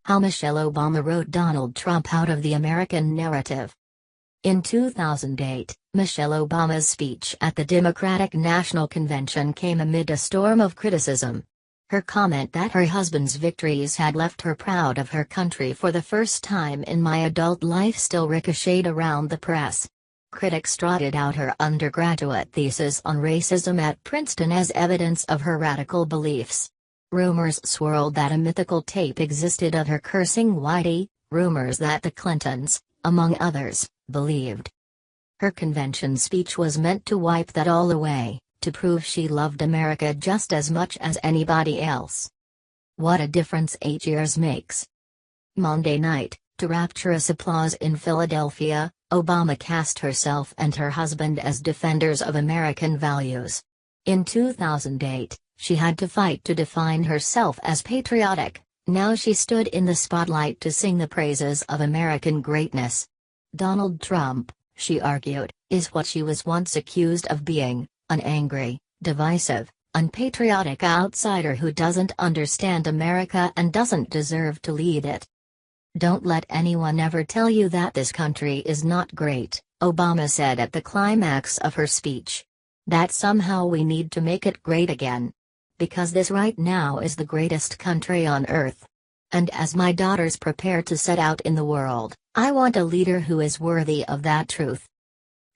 How Michelle Obama wrote Donald Trump out of the American narrative. In 2008, Michelle Obama's speech at the Democratic National Convention came amid a storm of criticism. Her comment that her husband's victories had left her proud of her country for the first time in my adult life still ricocheted around the press. Critics trotted out her undergraduate thesis on racism at Princeton as evidence of her radical beliefs. Rumors swirled that a mythical tape existed of her cursing Whitey, rumors that the Clintons, among others, believed. Her convention speech was meant to wipe that all away, to prove she loved America just as much as anybody else. What a difference 8 years makes. Monday night, to rapturous applause in Philadelphia, Obama cast herself and her husband as defenders of American values. In 2008, she had to fight to define herself as patriotic. Now she stood in the spotlight to sing the praises of American greatness. Donald Trump, she argued, is what she was once accused of being, an angry, divisive, unpatriotic outsider who doesn't understand America and doesn't deserve to lead it. Don't let anyone ever tell you that this country is not great, Obama said at the climax of her speech. That somehow we need to make it great again. Because this right now is the greatest country on earth. And as my daughters prepare to set out in the world, I want a leader who is worthy of that truth.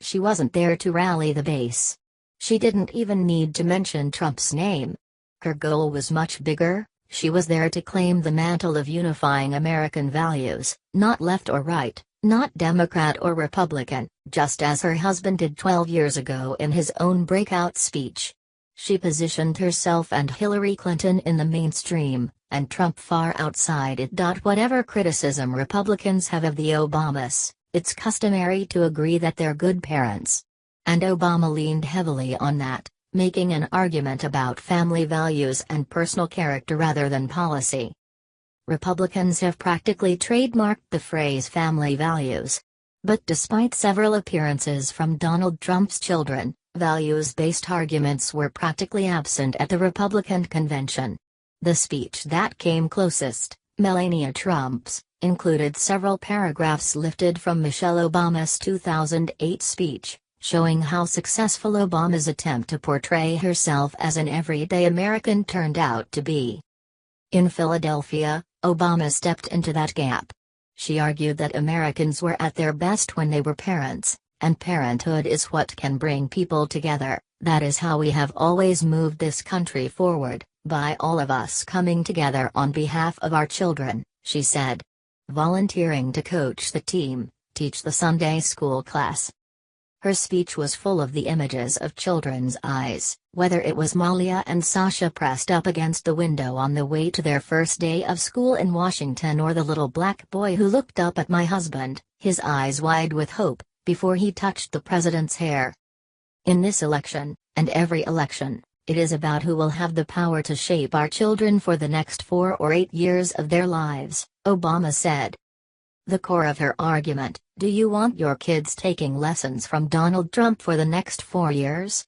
She wasn't there to rally the base. She didn't even need to mention Trump's name. Her goal was much bigger. She was there to claim the mantle of unifying American values, not left or right, not Democrat or Republican, just as her husband did 12 years ago in his own breakout speech. She positioned herself and Hillary Clinton in the mainstream, and Trump far outside it. Whatever criticism Republicans have of the Obamas, it's customary to agree that they're good parents. And Obama leaned heavily on that, making an argument about family values and personal character rather than policy. Republicans have practically trademarked the phrase family values. But despite several appearances from Donald Trump's children, values-based arguments were practically absent at the Republican convention. The speech that came closest, Melania Trump's, included several paragraphs lifted from Michelle Obama's 2008 speech, showing how successful Obama's attempt to portray herself as an everyday American turned out to be. In Philadelphia, Obama stepped into that gap. She argued that Americans were at their best when they were parents, and parenthood is what can bring people together. That is how we have always moved this country forward, by all of us coming together on behalf of our children, she said. Volunteering to coach the team, teach the Sunday school class. Her speech was full of the images of children's eyes, whether it was Malia and Sasha pressed up against the window on the way to their first day of school in Washington, or the little black boy who looked up at my husband, his eyes wide with hope, before he touched the president's hair. In this election, and every election, it is about who will have the power to shape our children for the next 4 or 8 years of their lives, Obama said. The core of her argument: do you want your kids taking lessons from Donald Trump for the next 4 years?